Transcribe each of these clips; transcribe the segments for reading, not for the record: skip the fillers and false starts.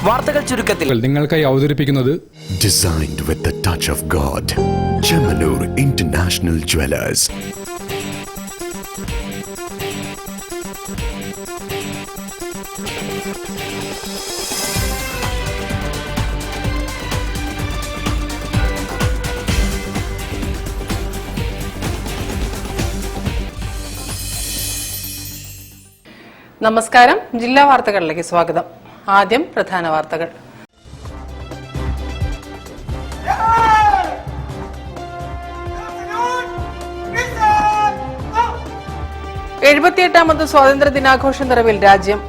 വാർത്തകൾ ചുരുക്കത്തിൽ നിങ്ങൾക്കായി അവതരിപ്പിക്കുന്നത് Designed with the touch of God. Chemanur International Jewelers. നമസ്കാരം. ജില്ലാ വാർത്തകളിലേക്ക് സ്വാഗതം. ആദ്യം പ്രധാന വാർത്തകൾ. എഴുപത്തിയെട്ടാമത് സ്വാതന്ത്ര്യ ദിനാഘോഷ നിറവിൽ രാജ്യം.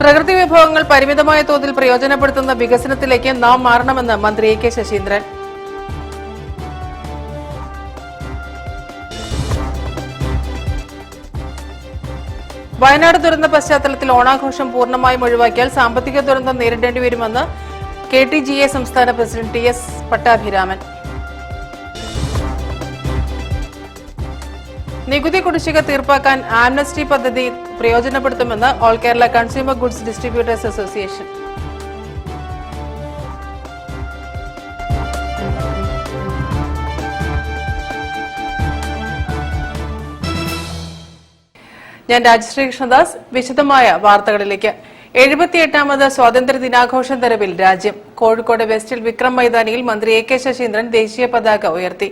പ്രകൃതി വിഭവങ്ങൾ പരിമിതമായ തോതിൽ പ്രയോജനപ്പെടുത്തുന്ന വികസനത്തിലേക്ക് നാം മാറണമെന്ന് മന്ത്രി എ കെ ശശീന്ദ്രൻ. വയനാട് ദുരന്ത പശ്ചാത്തലത്തിൽ ഓണാഘോഷം പൂർണ്ണമായും ഒഴിവാക്കിയാൽ സാമ്പത്തിക ദുരന്തം നേരിടേണ്ടി വരുമെന്ന് KTGA സംസ്ഥാന പ്രസിഡന്റ് TS പട്ടാഭിരാമൻ. നികുതി കുടിശ്ശിക തീർപ്പാക്കാൻ ആംനസ്റ്റി പദ്ധതി പ്രയോജനപ്പെടുത്തുമെന്ന് all Kerala consumer goods distributors association. ഞാൻ രാജശ്രീ കൃഷ്ണദാസ്. വിശദമായ വാർത്തകളിലേക്ക്. 78ാമത് സ്വാതന്ത്ര്യ ദിനാഘോഷ നിറവിൽ രാജ്യം. കോഴിക്കോട് വെസ്റ്റിൽ വിക്രം മൈതാനിയിൽ മന്ത്രി എ കെ ശശീന്ദ്രൻ ദേശീയ പതാക ഉയർത്തി.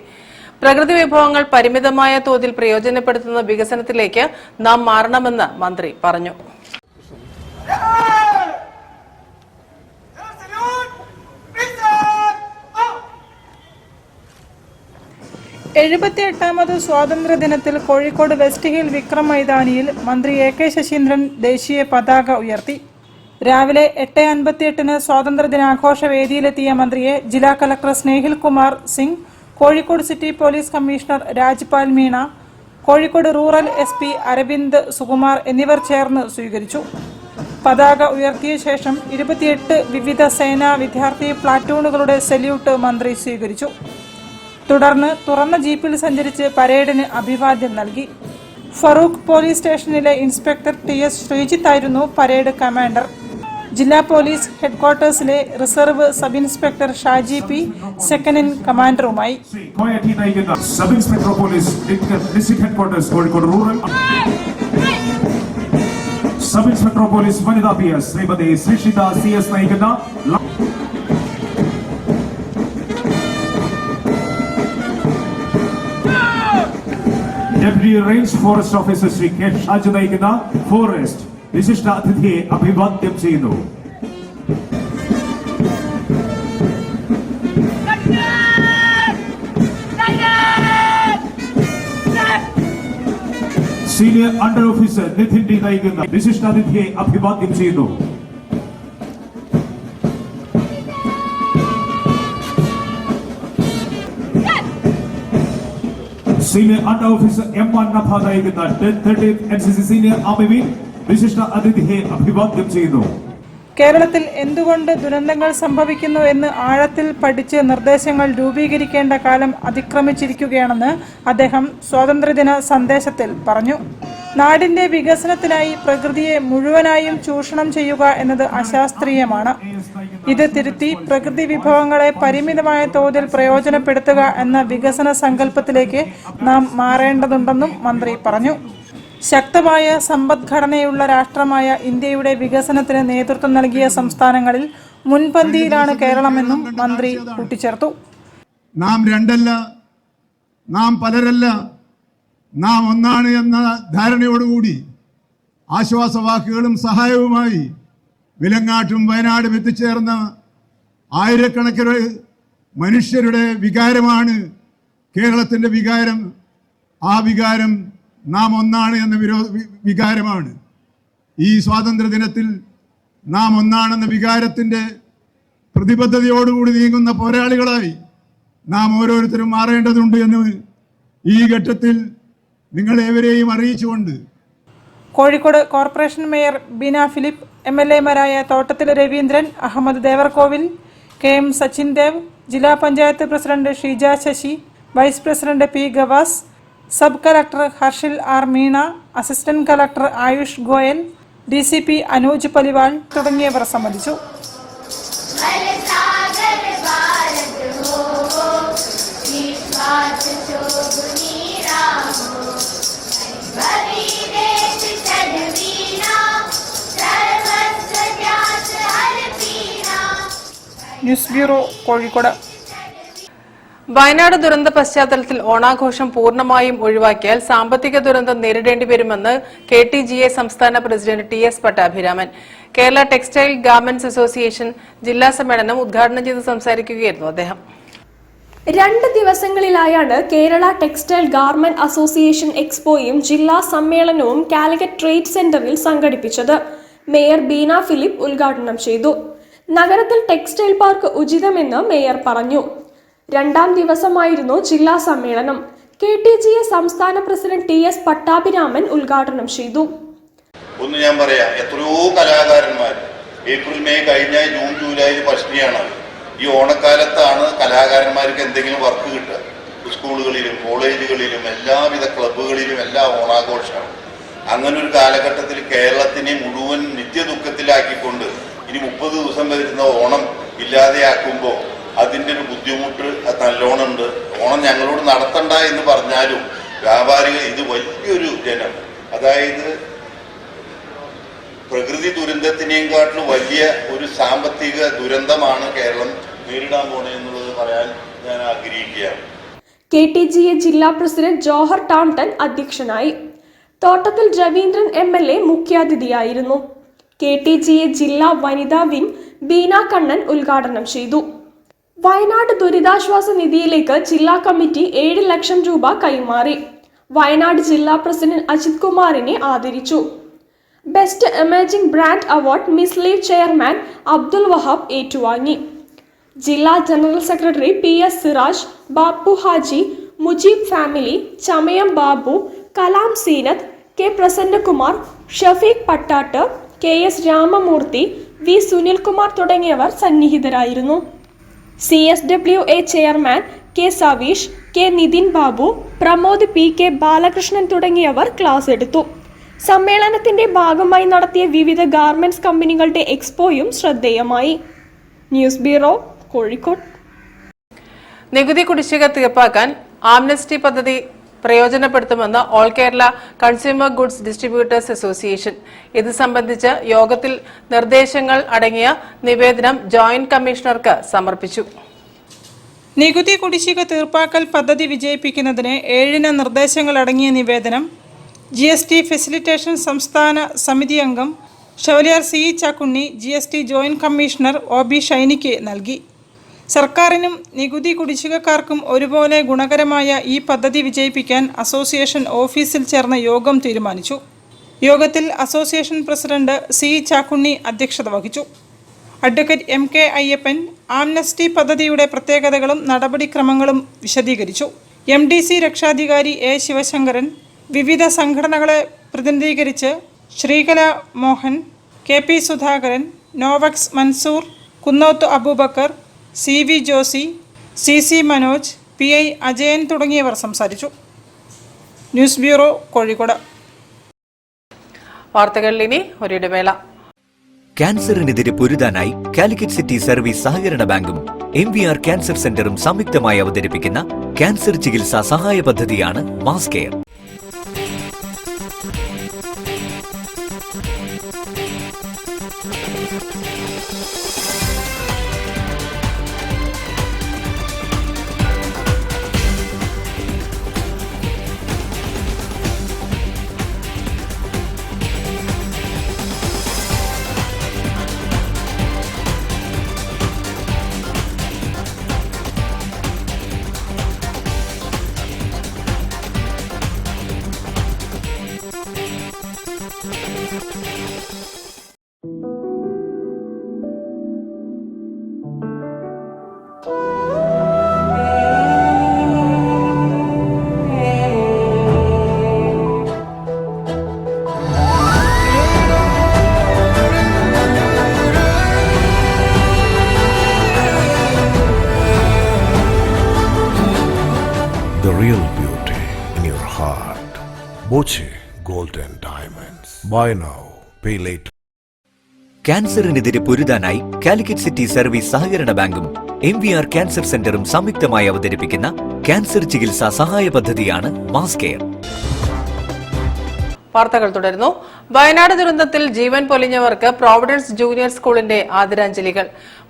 പ്രകൃതി വിഭവങ്ങൾ പരിമിതമായ തോതിൽ പ്രയോജനപ്പെടുത്തുന്ന വികസനത്തിലേക്ക് നാം മാറണമെന്ന് മന്ത്രി പറഞ്ഞു. 78ാമത് സ്വാതന്ത്ര്യ ദിനത്തിൽ കോഴിക്കോട് വെസ്റ്റ് ഹിൽ വിക്രം മൈതാനിയിൽ മന്ത്രി എ കെ ശശീന്ദ്രൻ ദേശീയ പതാക ഉയർത്തി. രാവിലെ 8:58 സ്വാതന്ത്ര്യ ദിനാഘോഷ വേദിയിലെത്തിയ മന്ത്രിയെ ജില്ലാ collector Snehil Kumar Singh, Kozhikode city police commissioner Rajpal Meena, Kozhikode rural SP Aravind Sukumar എന്നിവർ ചേർന്ന് സ്വീകരിച്ചു. പതാക ഉയർത്തിയ ശേഷം 28 വിവിധ സേനാ വിദ്യാർത്ഥി പ്ലാറ്റൂണുകളുടെ സല്യൂട്ട് മന്ത്രി സ്വീകരിച്ചു. തുടർന്ന് തുറന്ന ജീപ്പിൽ സഞ്ചരിച്ച് പരേഡിന് അഭിവാദ്യം നൽകി. ഫറൂഖ് പോലീസ് സ്റ്റേഷനിലെ ഇൻസ്പെക്ടർ TS ശ്രീജിത്ത് ആയിരുന്നു പരേഡ് കമാൻഡർ. ജില്ലാ പോലീസ് ഹെഡ്ക്വാർട്ടേഴ്സിലെ reserve sub inspector Shaji P second in കമാൻഡറുമായി. Sub inspector police district headquarters Kozhikode rural, sub inspector police വനിതാ PS ശ്രീമതി ശ്രീഷിത CS നയിക്കുന്ന deputy range forest officer Shri K Shaju നയിക്കുന്ന ഫോറസ്റ്റ് വിശിഷ്ട അതിഥിയെ അഭിവാദ്യം ചെയ്യുന്നു. Senior under officer Nithin D നയിക്കുന്ന വിശിഷ്ട അതിഥിയെ അഭിവാദ്യം ചെയ്യുന്നു. സീനിയർ അണ്ടർ ഓഫീസർ M1 നഭ നയിക്കുന്ന 30th NCC senior army wing വിശിഷ്ട അതിഥിയെ അഭിവാദ്യം ചെയ്യുന്നു. കേരളത്തിൽ എന്തുകൊണ്ട് ദുരന്തങ്ങൾ സംഭവിക്കുന്നു എന്ന് ആഴത്തിൽ പഠിച്ച് നിർദ്ദേശങ്ങൾ രൂപീകരിക്കേണ്ട കാലം അതിക്രമിച്ചിരിക്കുകയാണെന്ന് അദ്ദേഹം സ്വാതന്ത്ര്യദിന സന്ദേശത്തിൽ പറഞ്ഞു. നാടിന്റെ വികസനത്തിനായി പ്രകൃതിയെ മുഴുവനായും ചൂഷണം ചെയ്യുക എന്നത് അശാസ്ത്രീയമാണ്. ഇത് തിരുത്തി പ്രകൃതി വിഭവങ്ങളെ പരിമിതമായ തോതിൽ പ്രയോജനപ്പെടുത്തുക എന്ന വികസന സങ്കല്പത്തിലേക്ക് നാം മാറേണ്ടതുണ്ടെന്നും മന്ത്രി പറഞ്ഞു. ശക്തമായ സമ്പദ്ഘടനയുള്ള രാഷ്ട്രമായ ഇന്ത്യയുടെ വികസനത്തിന് നേതൃത്വം നൽകിയ സംസ്ഥാനങ്ങളിൽ മുൻപന്തിയിലാണ് കേരളമെന്നും മന്ത്രി കൂട്ടിച്ചേർത്തു. നാം രണ്ടല്ല, നാം പലരല്ല, നാം ഒന്നാണ് എന്ന ധാരണയോടുകൂടി ആശ്വാസവാക്കുകളും സഹായവുമായി വിലങ്ങാട്ടും വയനാടും എത്തിച്ചേർന്ന ആയിരക്കണക്കിന് മനുഷ്യരുടെ വികാരമാണ് കേരളത്തിൻ്റെ വികാരം. ആ വികാരം നാം ഒന്നാണ് എന്ന വികാരമാണ്. ഈ സ്വാതന്ത്ര്യ ദിനത്തിൽ നാം ഒന്നാണെന്ന വികാരത്തിൻ്റെ പ്രതിബദ്ധതയോടുകൂടി നീങ്ങുന്ന പോരാളികളായി നാം ഓരോരുത്തരും മാറേണ്ടതുണ്ട് എന്ന് ഈ ഘട്ടത്തിൽ നിങ്ങളേവരെയും അറിയിച്ചുകൊണ്ട് Kozhikode corporation mayor Beena Philip, MLA മാരായ തോട്ടത്തിൽ രവീന്ദ്രൻ, അഹമ്മദ് ദേവർകോവിൽ, KM സച്ചിൻ ദേവ്, ജില്ലാ panchayat president Sheeja Sasi, vice president P Gavas, sub collector Harshil R Meena, assistant collector Ayush Goyal, DCP Anuj Paliwal തുടങ്ങിയവർ സംബന്ധിച്ചു. News bureau, Kozhikode. വയനാട് ദുരന്ത പശ്ചാത്തലത്തിൽ ഓണാഘോഷം പൂർണ്ണമായും ഒഴിവാക്കിയാൽ സാമ്പത്തിക ദുരന്തം നേരിടേണ്ടി വരുമെന്ന് KTGA സംസ്ഥാന president TS Pattabhiraman. Kerala textile garments association ജില്ലാ സമ്മേളനം ഉദ്ഘാടനം ചെയ്ത് സംസാരിക്കുകയായിരുന്നു അദ്ദേഹം. 2 ദിവസങ്ങളിലായാണ് കേരള ടെക്സ്റ്റൈൽ ഗാർമെന്റ് അസോസിയേഷൻ എക്സ്പോയും ജില്ലാ സമ്മേളനവും കാലിക്കറ്റ് ട്രേഡ് സെന്ററിൽ സംഘടിപ്പിച്ചത്. മേയർ ബീന ഫിലിപ്പ് ഉദ്ഘാടനം ചെയ്തു. നഗരത്തിൽ ടെക്സ്റ്റൈൽ പാർക്ക് ഉചിതമെന്ന് മേയർ പറഞ്ഞു. 2ാം ദിവസമായിരുന്നു ജില്ലാ സമ്മേളനം. KTGA സംസ്ഥാന പ്രസിഡന്റ് TS പട്ടാഭിരാമൻ ഉദ്ഘാടനം ചെയ്തു. ഒന്ന് ഞാൻ പറയാം, എത്രയോ കലാകാരന്മാർ ഏപ്രിൽ മെയ് കഴിഞ്ഞ ജൂൺ ജൂലൈയിൽ പശ്ചിമയാണ്. ഈ ഓണക്കാലത്താണ് കലാകാരന്മാർക്ക് എന്തെങ്കിലും വർക്ക് കിട്ടുക. സ്കൂളുകളിലും കോളേജുകളിലും എല്ലാവിധ ക്ലബ്ബുകളിലും എല്ലാം ഓണാഘോഷമാണ്. അങ്ങനെ ഒരു കാലഘട്ടത്തിൽ കേരളത്തിനെ മുഴുവൻ നിത്യദുഃഖത്തിലാക്കിക്കൊണ്ട് ഇനി 30 ദിവസം വരുന്ന ഓണം ഇല്ലാതെയാക്കുമ്പോൾ അതിൻ്റെ ഒരു ബുദ്ധിമുട്ട് നല്ലോണം ഉണ്ട്. ഓണം ഞങ്ങളോട് നടത്തണ്ട എന്ന് പറഞ്ഞാലും വ്യാപാരികൾ ഇത് വലിയൊരു ജനം, അതായത് പ്രകൃതി ദുരന്തത്തിനേക്കാട്ടിലും വലിയ ഒരു സാമ്പത്തിക ദുരന്തമാണ് കേരളം നേരിടാൻ പോണേ എന്നുള്ളത് പറയാൻ ഞാൻ ആഗ്രഹിക്കുകയാണ്. KTGA ജില്ലാ പ്രസിഡന്റ് ജോഹർ ടാംടൺ അധ്യക്ഷനായി. തോട്ടത്തിൽ രവീന്ദ്രൻ MLA മുഖ്യാതിഥിയായിരുന്നു. KTGA ജില്ലാ വനിതാ വിംഗ് ബീന കണ്ണൻ ഉദ്ഘാടനം ചെയ്തു. വയനാട് ദുരിതാശ്വാസ നിധിയിലേക്ക് ജില്ലാ കമ്മിറ്റി 7 ലക്ഷം രൂപ കൈമാറി. വയനാട് ജില്ലാ പ്രസിഡന്റ് അജിത് കുമാറിനെ ആദരിച്ചു. Best emerging brand award miss leave chairman Abdul Wahab ഏറ്റുവാങ്ങി. ജില്ലാ general secretary PS Siraj, Bappu Haji, Mujeeb family, Chamayam Babu, Kalam Seenath, K Prasannakumar, Shafeeq Pattat, KS Ramamoorthy, V Sunilkumar തുടങ്ങിയവർ സന്നിഹിതരായിരുന്നു. CSWA chairman K Saveesh, K Nithin Babu, Pramod PK Balakrishnan തുടങ്ങിയവർ ക്ലാസ് എടുത്തു. സമ്മേളനത്തിന്റെ ഭാഗമായി നടത്തിയ വിവിധ ഗാർമെന്റ്സ് കമ്പനികളുടെ എക്സ്പോയും ശ്രദ്ധേയമായി. News bureau, Kozhikode. നികുതി കുടിശ്ശിക തീർപ്പാക്കാൻ ആംനസ്റ്റി പദ്ധതി പ്രയോജനപ്പെടുത്തുമെന്ന് all Kerala consumer goods distributors association. ഇത് സംബന്ധിച്ച് യോഗത്തിൽ നിർദ്ദേശങ്ങൾ അടങ്ങിയ നിവേദനം ജോയിന്റ് കമ്മീഷണർക്ക് സമർപ്പിച്ചു. നികുതി കുടിശ്ശിക തീർപ്പാക്കൽ പദ്ധതി വിജയിപ്പിക്കുന്നതിന് 7 നിർദ്ദേശങ്ങൾ അടങ്ങിയ നിവേദനം GST ഫെസിലിറ്റേഷൻ സംസ്ഥാന സമിതി അംഗം Chevalier CE Chakkunni GST joint commissioner OB ഷൈനിക്ക് നൽകി. സർക്കാരിനും നികുതി കുടിശ്ശികക്കാർക്കും ഒരുപോലെ ഗുണകരമായ ഈ പദ്ധതി വിജയിപ്പിക്കാൻ അസോസിയേഷൻ ഓഫീസിൽ ചേർന്ന യോഗം തീരുമാനിച്ചു. യോഗത്തിൽ അസോസിയേഷൻ പ്രസിഡന്റ് CE ചാക്കുണ്ണി അധ്യക്ഷത വഹിച്ചു. അഡ്വക്കേറ്റ് MK അയ്യപ്പൻ ആംനസ്റ്റി പദ്ധതിയുടെ പ്രത്യേകതകളും നടപടിക്രമങ്ങളും വിശദീകരിച്ചു. MDC രക്ഷാധികാരി A ശിവശങ്കരൻ, വിവിധ സംഘടനകളെ പ്രതിനിധീകരിച്ച് Sreekala Mohan, KP Sudhakaran, നോവക്സ് Mansoor, Kunnoth Abubakar, CV Josy, CC Manoj, PI Ajayan തുടങ്ങിയവർ സംസാരിച്ചു. News bureau, Kozhikode. വാർത്തകളിൽ ഇനി ഒരിടവേള. ക്യാൻസറിനെതിരെ പൊരുതാനായി കാലിക്കറ്റ് സിറ്റി സർവീസ് സഹകരണ ബാങ്കും MVR ക്യാൻസർ സെന്ററും സംയുക്തമായി അവതരിപ്പിക്കുന്ന ക്യാൻസർ ചികിത്സാ സഹായ പദ്ധതിയാണ് mass care. The real beauty in your heart. Boche Gold and Diamonds. Buy now, pay later. ക്യാൻസറിനെതിരെ പൊരുതാനായി കാലിക്കറ്റ് സിറ്റി സർവീസ് സഹകരണ ബാങ്കും MVR ക്യാൻസർ സെന്ററും സംയുക്തമായി അവതരിപ്പിക്കുന്ന ക്യാൻസർ ചികിത്സാ സഹായ പദ്ധതിയാണ് മാസ് കെയർ. വാർത്തകൾ തുടരുന്നു. വയനാട് ദുരന്തത്തിൽ ജീവൻ പൊലിഞ്ഞവർക്ക് പ്രോവിഡൻസ് ജൂനിയർ സ്കൂളിന്റെ ആദരാഞ്ജലികൾ.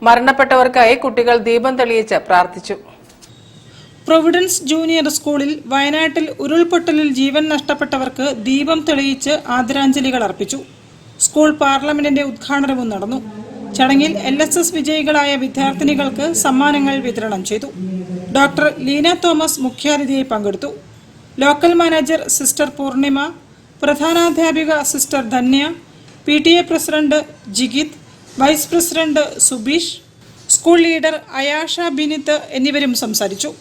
മരണപ്പെട്ടവർക്കായി കുട്ടികൾ ദീപം തെളിയിച്ച് പ്രാർത്ഥിച്ചു. പ്രൊവിഡൻസ് ജൂനിയർ സ്കൂളിൽ വയനാട്ടിൽ ഉരുൾപൊട്ടലിൽ ജീവൻ നഷ്ടപ്പെട്ടവർക്ക് ദീപം തെളിയിച്ച് ആദരാഞ്ജലികൾ അർപ്പിച്ചു. സ്കൂൾ പാർലമെന്റിന്റെ ഉദ്ഘാടനവും നടന്നു. ചടങ്ങിൽ LSS വിജയികളായ വിദ്യാർത്ഥിനികൾക്ക് സമ്മാനങ്ങൾ വിതരണം ചെയ്തു. ഡോക്ടർ ലീന തോമസ് മുഖ്യാതിഥിയായി പങ്കെടുത്തു. ലോക്കൽ മാനേജർ സിസ്റ്റർ പൂർണിമ, പ്രധാനാധ്യാപിക sister Dhanya, PTA president Jigith, vice president Subeesh, school leader Ayasha Binith എന്നിവരും സംസാരിച്ചു.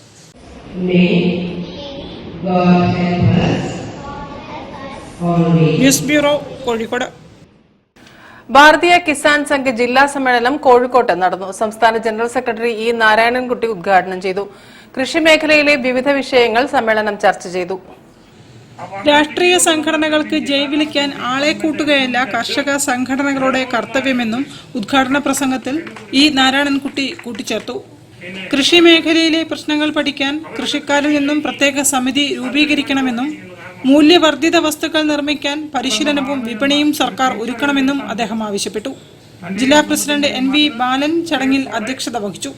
News bureau, Kozhikode. ഭാരതീയ കിസാൻ സംഘ് ജില്ലാ സമ്മേളനം കോഴിക്കോട്ട് നടന്നു. സംസ്ഥാന ജനറൽ സെക്രട്ടറി E. നാരായണൻകുട്ടി ഉദ്ഘാടനം ചെയ്തു. കൃഷി മേഖലയിലെ വിവിധ വിഷയങ്ങൾ സമ്മേളനം ചർച്ച ചെയ്തു. രാഷ്ട്രീയ സംഘടനകൾക്ക് ജൈവിളിക്കാൻ ആളെ കൂട്ടുകയല്ല കർഷക സംഘടനകളുടെ കർത്തവ്യമെന്നും ഉദ്ഘാടന പ്രസംഗത്തിൽ E. നാരായണൻകുട്ടി കൂട്ടിച്ചേർത്തു. കൃഷി മേഖലയിലെ പ്രശ്നങ്ങൾ പഠിക്കാൻ കൃഷിക്കാരിൽ നിന്നും പ്രത്യേക സമിതി രൂപീകരിക്കണമെന്നും മൂല്യവർദ്ധിത വസ്തുക്കൾ നിർമ്മിക്കാൻ പരിശീലനവും വിപണിയും സർക്കാർ ഒരുക്കണമെന്നും അദ്ദേഹം ആവശ്യപ്പെട്ടു. ജില്ലാ പ്രസിഡന്റ് NV ബാലൻ ചടങ്ങിൽ അധ്യക്ഷത വഹിച്ചു.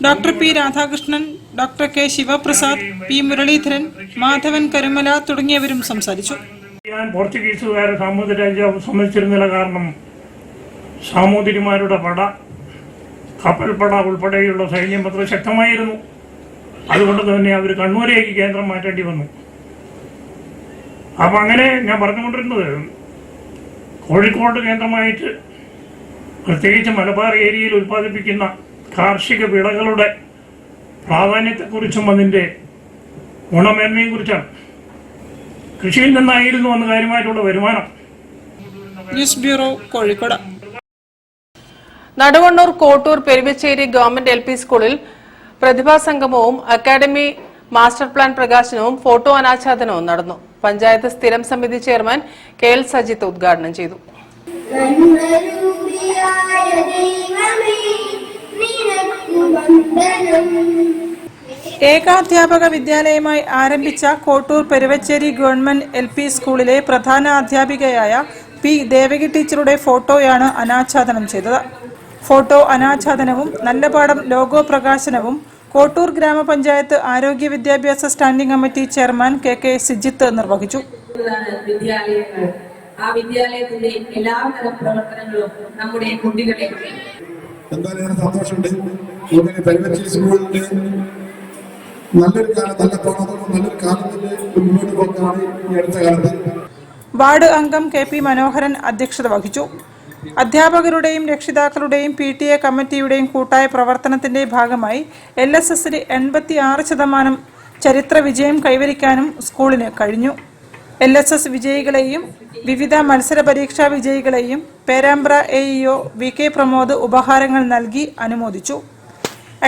Doctor P. Radhakrishnan, doctor K. Sivaprasad, P. Muraleedharan, Madhavan Karumala തുടങ്ങിയവരും സംസാരിച്ചു. പോർച്ചുഗീസുകാരെ സാമൂതിരിമാരുടെ സമ്മതിച്ചിരുന്നില്ല. കാരണം സാമൂതിരിമാരുടെ പട, കപ്പൽപ്പട ഉൾപ്പെടെയുള്ള സൈന്യം അത്ര ശക്തമായിരുന്നു. അതുകൊണ്ട് തന്നെ അവർ കണ്ണൂരേക്ക് കേന്ദ്രം മാറ്റേണ്ടി വന്നു. അപ്പം അങ്ങനെ ഞാൻ പറഞ്ഞുകൊണ്ടിരുന്നത് കോഴിക്കോട് കേന്ദ്രമായിട്ട് പ്രത്യേകിച്ച് മലബാർ ഏരിയയിൽ ഉൽപ്പാദിപ്പിക്കുന്ന കാർഷിക വിളകളുടെ പ്രാധാന്യത്തെക്കുറിച്ചും അതിൻ്റെ ഗുണമേന്മയും കുറിച്ചാണ്. കൃഷിയിൽ നിന്നായിരുന്നു അന്ന് കാര്യമായിട്ടുള്ള വരുമാനം. News bureau, Kozhikode. Naduvannur Kottur Peruvachery government LP സ്കൂളിൽ പ്രതിഭാ സംഗമവും അക്കാദമി മാസ്റ്റർ പ്ലാൻ പ്രകാശനവും ഫോട്ടോ അനാച്ഛാദനവും നടന്നു. പഞ്ചായത്ത് സ്ഥിരം സമിതി ചെയർമാൻ KL സജിത്ത് ഉദ്ഘാടനം ചെയ്തു. ഏകാധ്യാപക വിദ്യാലയമായി ആരംഭിച്ച കോട്ടൂർ പെരുവച്ചേരി ഗവൺമെന്റ് LP സ്കൂളിലെ പ്രധാന അധ്യാപികയായ P. ദേവകി ടീച്ചറുടെ ഫോട്ടോയാണ് അനാച്ഛാദനം ചെയ്തത്. ഫോട്ടോ അനാച്ഛാദനവും നല്ലപാഠം ലോഗോ പ്രകാശനവും കോട്ടൂർ ഗ്രാമപഞ്ചായത്ത് ആരോഗ്യ വിദ്യാഭ്യാസ standing committee chairman KK Sijith നിർവഹിച്ചു. വിദ്യാലയങ്ങൾ, ആ വിദ്യാലയത്തിന്റെ എല്ലാതരം പ്രവർത്തനങ്ങളും നമ്മുടെ കുട്ടികളെ എന്തായാലും സന്തോഷമുണ്ട്. സ്കൂളിന്റെ നല്ലൊരു കാലം, നല്ല തോന്നത്തോടെ നല്ലൊരു കാലത്തിന്റെ മുന്നോട്ട് പോക്കാണ് ഈ അടുത്ത കാലത്ത്. വാർഡ് അംഗം KP മനോഹരൻ അധ്യക്ഷത വഹിച്ചു. അധ്യാപകരുടെയും രക്ഷിതാക്കളുടെയും PTA കമ്മിറ്റിയുടെയും കൂട്ടായ പ്രവർത്തനത്തിന്റെ ഭാഗമായി LSSന് 86% ചരിത്ര വിജയം കൈവരിക്കാനും സ്കൂളിന് കഴിഞ്ഞു. LSS വിജയികളെയും വിവിധ മത്സര പരീക്ഷാ വിജയികളെയും പേരാമ്പ്ര AEO VK പ്രമോദ് ഉപഹാരങ്ങൾ നൽകി അനുമോദിച്ചു.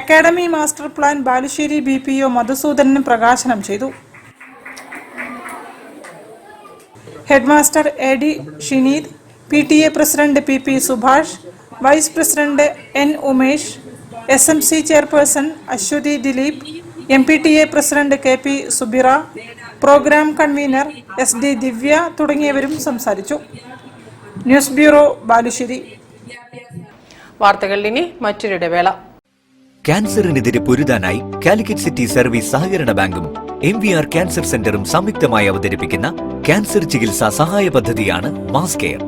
Academy master plan Balussery BPO Madhusoodanan പ്രകാശനം ചെയ്തു. Headmaster AD Shineed, PTA president PP Subhash, vice president N Umesh, SMC chairperson Aswathi Dileep, MPTA president KP Subira, programme convener SD Divya തുടങ്ങിയവരും സംസാരിച്ചു. News bureau, Balussery. വാർത്തകളിൽ ഇനി മറ്റൊരിടവേള. ക്യാൻസറിനെതിരെ പൊരുതാനായി കാലിക്കറ്റ് സിറ്റി സർവീസ് സഹകരണ ബാങ്കും MVR ക്യാൻസർ സെന്ററും സംയുക്തമായി അവതരിപ്പിക്കുന്ന ക്യാൻസർ ചികിത്സാ സഹായ പദ്ധതിയാണ് mass care.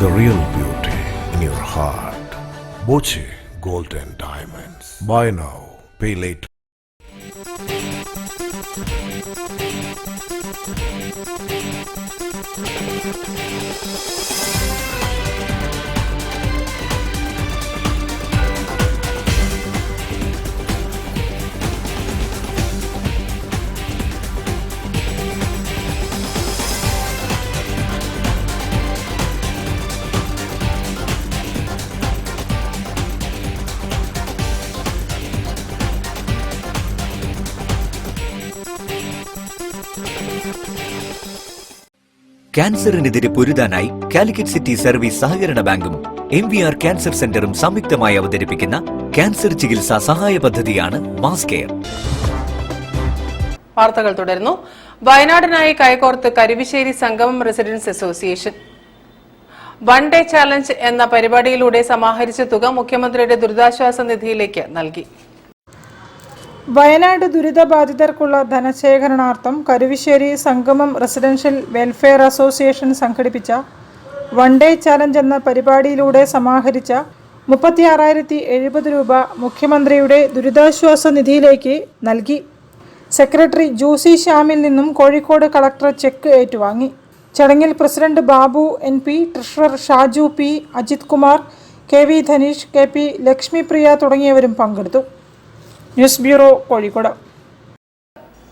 The real beauty in your heart. Boche Gold and Diamonds. Buy now, pay later. ക്യാൻസറിനെതിരെ പൊരുതാനായി കാലിക്കറ്റ് സിറ്റി സർവീസ് സഹകരണ ബാങ്കും MVR ക്യാൻസർ സെന്ററും സംയുക്തമായി അവതരിപ്പിക്കുന്ന ക്യാൻസർ ചികിത്സാ സഹായ പദ്ധതിയാണ് മാസ് കെയർ. വാർത്തകൾ തുടരുന്നു. വയനാടിനായി കൈകോർത്ത് Karuvassery Sangamam residents association one day challenge എന്ന പരിപാടിയിലൂടെ സമാഹരിച്ച തുക മുഖ്യമന്ത്രിയുടെ ദുരിതാശ്വാസ നിധിയിലേക്ക് നൽകി. വയനാട് ദുരിതബാധിതർക്കുള്ള ധനശേഖരണാർത്ഥം കരുവശ്ശേരി സംഗമം റെസിഡൻഷ്യൽ വെൽഫെയർ അസോസിയേഷൻ സംഘടിപ്പിച്ച വൺ ഡേ ചാലഞ്ച് എന്ന പരിപാടിയിലൂടെ സമാഹരിച്ച 36,070 രൂപ മുഖ്യമന്ത്രിയുടെ ദുരിതാശ്വാസ നിധിയിലേക്ക് നൽകി. സെക്രട്ടറി ജൂസി ശ്യാമിൽ നിന്നും കോഴിക്കോട് കളക്ടർ ചെക്ക് ഏറ്റുവാങ്ങി. ചടങ്ങിൽ president Babu NP, treasurer Shaju P, Ajith Kumar, KV Dhaneesh, KP Lakshmipriya തുടങ്ങിയവരും പങ്കെടുത്തു. News bureau, Kozhikode.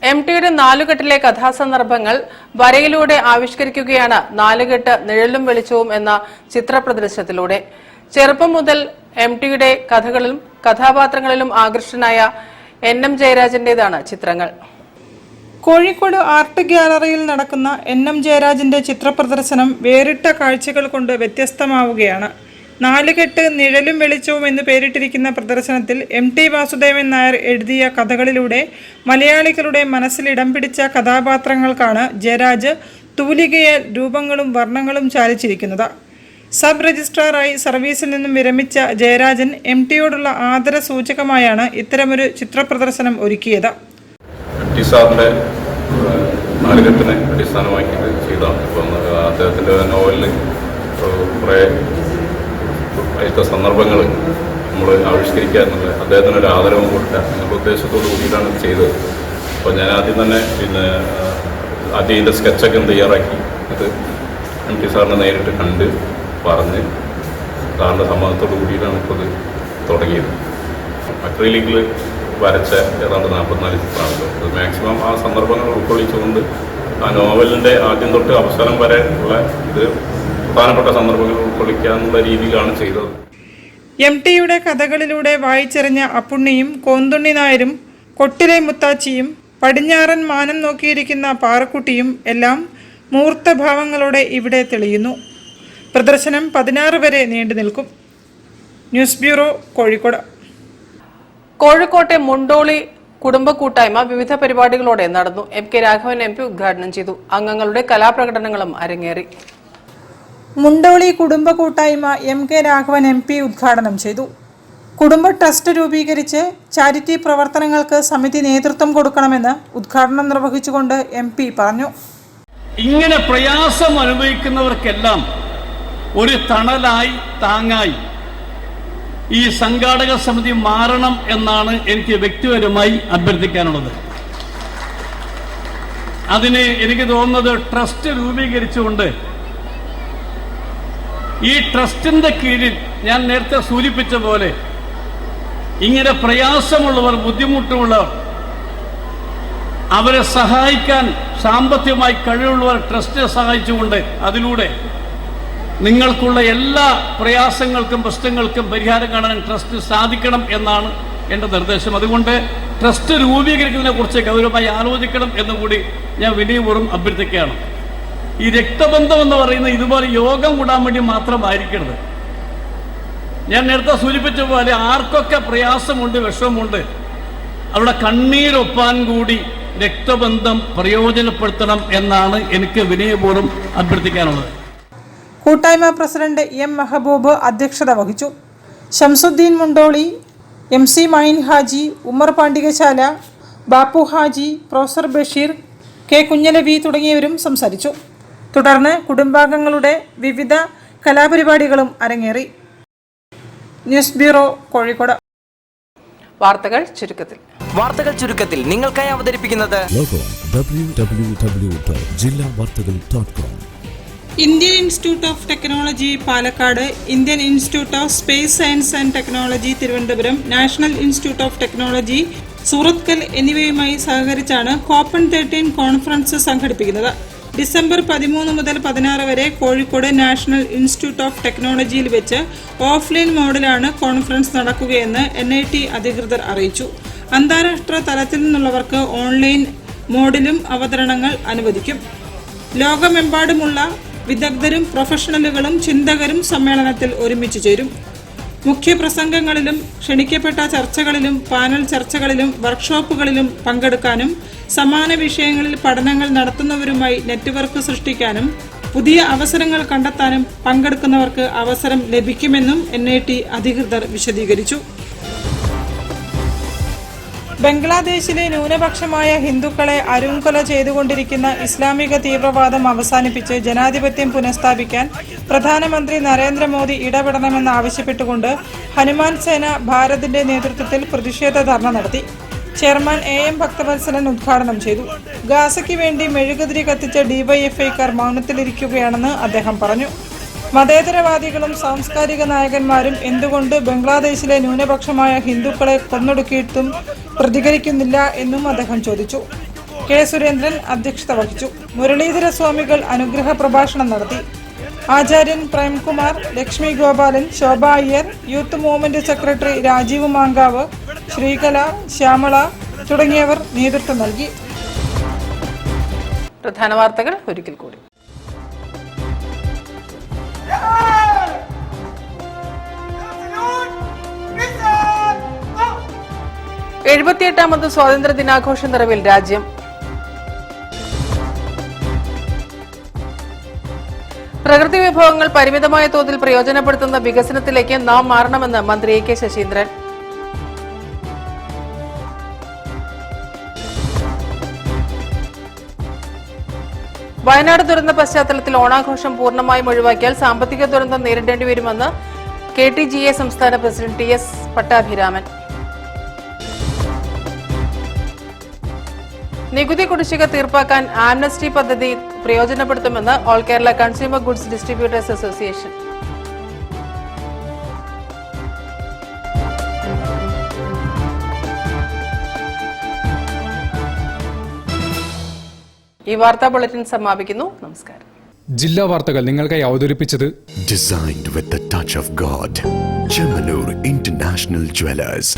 MTയുടെ നാലുകെട്ടിലെ കഥാസന്ദർഭങ്ങൾ വരയിലൂടെ ആവിഷ്കരിക്കുകയാണ് നാലുകെട്ട് നിഴലും വെളിച്ചവും എന്ന ചിത്ര പ്രദർശനത്തിലൂടെ. ചെറുപ്പം മുതൽ MTയുടെ കഥകളിലും കഥാപാത്രങ്ങളിലും ആകൃഷ്ടനായ NM ജയരാജന്റേതാണ് ചിത്രങ്ങൾ. കോഴിക്കോട് ആർട്ട് ഗ്യാലറിയിൽ നടക്കുന്ന NM ജയരാജന്റെ ചിത്രപ്രദർശനം വേറിട്ട കാഴ്ചകൾ കൊണ്ട് വ്യത്യസ്തമാവുകയാണ്. നാലുകെട്ട് നിഴലും വെളിച്ചവും എന്ന് പേരിട്ടിരിക്കുന്ന പ്രദർശനത്തിൽ MT വാസുദേവൻ നായർ എഴുതിയ കഥകളിലൂടെ മലയാളികളുടെ മനസ്സിൽ ഇടം പിടിച്ച കഥാപാത്രങ്ങൾക്കാണ് ജയരാജ് തൂലികയാൽ രൂപങ്ങളും വർണ്ണങ്ങളും ചാലിച്ചിരിക്കുന്നത്. സബ് രജിസ്ട്രാറായി സർവീസിൽ നിന്നും വിരമിച്ച ജയരാജൻ MTയോടുള്ള ആദര സൂചകമായാണ് ഇത്തരമൊരു ചിത്രപ്രദർശനം ഒരുക്കിയത്. MT സാറിൻ്റെ നാലുകെട്ടിനെ അടിസ്ഥാനമാക്കി ചെയ്താണ്. ഇപ്പം അദ്ദേഹത്തിൻ്റെ നോവലിൽ കുറേ അതിലത്തെ സന്ദർഭങ്ങൾ നമ്മൾ ആവിഷ്കരിക്കുക എന്നുള്ള അദ്ദേഹത്തിനൊരു ആദരവും കൊടുക്കുക എന്നുള്ള ഉദ്ദേശത്തോടു കൂടിയിട്ടാണ് ചെയ്തത്. അപ്പോൾ ഞാൻ ആദ്യം തന്നെ ആദ്യം ഇതിൻ്റെ സ്കെച്ചൊക്കെ തയ്യാറാക്കി അത് MT സാറിനെ നേരിട്ട് കണ്ട് പറഞ്ഞ് സാറിൻ്റെ സമ്മതത്തോടു കൂടിയിട്ടാണ് ഇപ്പോൾ ഇത് തുടങ്ങിയത്. അക്രിലിക്കിൽ വരച്ച ഏതാണ്ട് 44 ചിത്രമാണല്ലോ. അത് മാക്സിമം ആ സന്ദർഭങ്ങൾ ഉൾക്കൊള്ളിച്ചുകൊണ്ട് ആ നോവലിൻ്റെ ആദ്യം തൊട്ട് അവസാനം വരെ ഉള്ള ഇത് പ്രധാനപ്പെട്ട സന്ദർഭങ്ങൾ ഉൾക്കൊള്ളിക്കാനുള്ള രീതിയിലാണ് ചെയ്തത്. MTയുടെ കഥകളിലൂടെ വായിച്ചെറിഞ്ഞ അപ്പുണ്ണിയും കോന്തുണ്ണി നായരും കൊട്ടിലെ മുത്താച്ചിയും പടിഞ്ഞാറൻ മാനം നോക്കിയിരിക്കുന്ന പാറക്കുട്ടിയും എല്ലാം മൂർത്തഭാവങ്ങളോടെ ഇവിടെ തെളിയുന്നു. പ്രദർശനം 16 വരെ നീണ്ടു നിൽക്കും. News bureau, Kozhikode. കോഴിക്കോട്ടെ മുണ്ടോളി കുടുംബ കൂട്ടായ്മ വിവിധ പരിപാടികളോടെ നടന്നു. MK രാഘവൻ MP ഉദ്ഘാടനം ചെയ്തു. അംഗങ്ങളുടെ കലാപ്രകടനങ്ങളും അരങ്ങേറി. മുണ്ടോളി കുടുംബ കൂട്ടായ്മ MK രാഘവൻ MP ഉദ്ഘാടനം ചെയ്തു. കുടുംബ ട്രസ്റ്റ് രൂപീകരിച്ച് ചാരിറ്റി പ്രവർത്തനങ്ങൾക്ക് സമിതി നേതൃത്വം കൊടുക്കണമെന്ന് ഉദ്ഘാടനം നിർവഹിച്ചുകൊണ്ട് MP പറഞ്ഞു. ഇങ്ങനെ പ്രയാസം അനുഭവിക്കുന്നവർക്കെല്ലാം ഒരു തണലായി താങ്ങായി ഈ സംഘാടക സമിതി മാറണം എന്നാണ് എനിക്ക് വ്യക്തിപരമായി അഭ്യർത്ഥിക്കാനുള്ളത്. അതിന് എനിക്ക് തോന്നുന്നത് ട്രസ്റ്റ് രൂപീകരിച്ചുകൊണ്ട് ഈ ട്രസ്റ്റിന്റെ കീഴിൽ ഞാൻ നേരത്തെ സൂചിപ്പിച്ച പോലെ ഇങ്ങനെ പ്രയാസമുള്ളവർ, ബുദ്ധിമുട്ടുള്ളവർ, അവരെ സഹായിക്കാൻ സാമ്പത്തികമായി കഴിവുള്ളവർ ട്രസ്റ്റിനെ സഹായിച്ചുകൊണ്ട് അതിലൂടെ നിങ്ങൾക്കുള്ള എല്ലാ പ്രയാസങ്ങൾക്കും പ്രശ്നങ്ങൾക്കും പരിഹാരം കാണാൻ ട്രസ്റ്റ് സാധിക്കണം എന്നാണ് എൻ്റെ നിർദ്ദേശം. അതുകൊണ്ട് ട്രസ്റ്റ് രൂപീകരിക്കുന്നതിനെ കുറിച്ച് ഗൗരവമായി ആലോചിക്കണം എന്നുകൂടി ഞാൻ വിനയപൂർവ്വം അഭ്യർത്ഥിക്കുകയാണ്. ഈ രക്തബന്ധം എന്ന് പറയുന്നത് ഇതുപോലെ യോഗം കൂടാൻ വേണ്ടി മാത്രമായിരിക്കരുത്. ഞാൻ നേരത്തെ സൂചിപ്പിച്ച പോലെ ആർക്കൊക്കെ പ്രയാസമുണ്ട്, വിഷമമുണ്ട്, അവിടെ കണ്ണീരൊപ്പാൻ കൂടി രക്തബന്ധം പ്രയോജനപ്പെടുത്തണം എന്നാണ് എനിക്ക് വിനയപൂർവ്വം അഭ്യർത്ഥിക്കാനുള്ളത്. കൂട്ടായ്മ പ്രസിഡന്റ് M മെഹബൂബ് അധ്യക്ഷത വഹിച്ചു. ഷംസുദ്ദീൻ മുണ്ടോളി, MC മൈൻ ഹാജി, ഉമ്മർ പാണ്ടികശാല, ബാപ്പു ഹാജി, പ്രൊഫസർ ബഷീർ, K കുഞ്ഞലവി തുടങ്ങിയവരും സംസാരിച്ചു. തുടർന്ന് കുടുംബാംഗങ്ങളുടെ വിവിധ കലാപരിപാടികളും അരങ്ങേറി. News bureau, Kozhikode. വാർത്തകൾ ചുരുക്കത്തിൽ നിങ്ങൾക്കായി അവതരിപ്പിക്കുന്നത് www.jillavartagal.com. Indian Institute of Technology Palakkad, Indian Institute of Space Science and Technology Thiruvananthapuram, National Institute of Technology Surathkal എന്നിവയുമായി സഹകരിച്ചാണ് COP13 കോൺഫറൻസ് സംഘടിപ്പിക്കുന്നത്. ഡിസംബർ 13 മുതൽ 16 വരെ കോഴിക്കോട് നാഷണൽ ഇൻസ്റ്റിറ്റ്യൂട്ട് ഓഫ് ടെക്നോളജിയിൽ വെച്ച് ഓഫ്ലൈൻ മോഡിലാണ് കോൺഫറൻസ് നടക്കുകയെന്ന് NIT അധികൃതർ അറിയിച്ചു. അന്താരാഷ്ട്ര തലത്തിൽ നിന്നുള്ളവർക്ക് ഓൺലൈൻ മോഡിലും അവതരണങ്ങൾ അനുവദിക്കും. ലോകമെമ്പാടുമുള്ള വിദഗ്ധരും പ്രൊഫഷണലുകളും ചിന്തകരും സമ്മേളനത്തിൽ ഒരുമിച്ച് ചേരും. മുഖ്യപ്രസംഗങ്ങളിലും ക്ഷണിക്കപ്പെട്ട ചർച്ചകളിലും പാനൽ ചർച്ചകളിലും വർക്ക്ഷോപ്പുകളിലും പങ്കെടുക്കാനും സമാന വിഷയങ്ങളിൽ പഠനങ്ങൾ നടത്തുന്നവരുമായി നെറ്റ്വർക്ക് സൃഷ്ടിക്കാനും പുതിയ അവസരങ്ങൾ കണ്ടെത്താനും പങ്കെടുക്കുന്നവർക്ക് അവസരം ലഭിക്കുമെന്നും NIT അധികൃതർ വിശദീകരിച്ചു. ബംഗ്ലാദേശിലെ ന്യൂനപക്ഷമായ ഹിന്ദുക്കളെ അരുംകൊല ചെയ്തുകൊണ്ടിരിക്കുന്ന ഇസ്ലാമിക തീവ്രവാദം അവസാനിപ്പിച്ച് ജനാധിപത്യം പുനഃസ്ഥാപിക്കാൻ പ്രധാനമന്ത്രി നരേന്ദ്രമോദി ഇടപെടണമെന്നാവശ്യപ്പെട്ടുകൊണ്ട് ഹനുമാൻ സേന ഭാരതിന്റെ നേതൃത്വത്തിൽ പ്രതിഷേധ ധർണ നടത്തി. ചെയർമാൻ AM ഭക്തവത്സലൻ ഉദ്ഘാടനം ചെയ്തു. ഗാസയ്ക്ക് വേണ്ടി മെഴുകുതിരി കത്തിച്ച DYFIക്കാർ മൗനത്തിലിരിക്കുകയാണെന്ന് അദ്ദേഹം പറഞ്ഞു. മതേതരവാദികളും സാംസ്കാരിക നായകന്മാരും എന്തുകൊണ്ട് ബംഗ്ലാദേശിലെ ന്യൂനപക്ഷമായ ഹിന്ദുക്കളെ കൊന്നൊടുക്കിയിട്ടും പ്രതികരിക്കുന്നില്ല എന്നും അദ്ദേഹം ചോദിച്ചു. K. സുരേന്ദ്രൻ അധ്യക്ഷത വഹിച്ചു. മുരളീധര സ്വാമികൾ അനുഗ്രഹ പ്രഭാഷണം നടത്തി. ആചാര്യൻ Premkumar, Lakshmi Gopalan, Shobha Iyer, youth movement secretary Rajeev Mankav, Sreekala, Shyamala തുടങ്ങിയവർ നേതൃത്വം നൽകി. പ്രധാന വാർത്തകൾ ഒരിക്കൽ കൂടി. 78ാമത് സ്വാതന്ത്ര്യ ദിനാഘോഷ നിറവിൽ രാജ്യം. പ്രകൃതി വിഭവങ്ങൾ പരിമിതമായ തോതിൽ പ്രയോജനപ്പെടുത്തുന്ന വികസനത്തിലേക്ക് നാം മാറണമെന്ന് മന്ത്രി AK ശശീന്ദ്രൻ. വയനാട് ദുരന്ത പശ്ചാത്തലത്തിൽ ഓണാഘോഷം പൂർണ്ണമായും ഒഴിവാക്കിയാൽ സാമ്പത്തിക ദുരന്തം നേരിടേണ്ടി വരുമെന്ന് KTGA സംസ്ഥാന പ്രസിഡന്റ് TS പട്ടാഭിരാമൻ. നികുതി കുടിശ്ശിക തീർപ്പാക്കാൻ ആംനസ്റ്റി പദ്ധതി പ്രയോജനപ്പെടുത്തുമെന്ന് all Kerala consumer goods distributors association. ഈ വാർത്താ ബുള്ളറ്റിൻ സമാപിക്കുന്നു. നമസ്കാരം. ജില്ലാ വാർത്തകൾ നിങ്ങൾക്കായി അവതരിപ്പിച്ചത് Designed with the touch of God. Chemanur International Jewelers.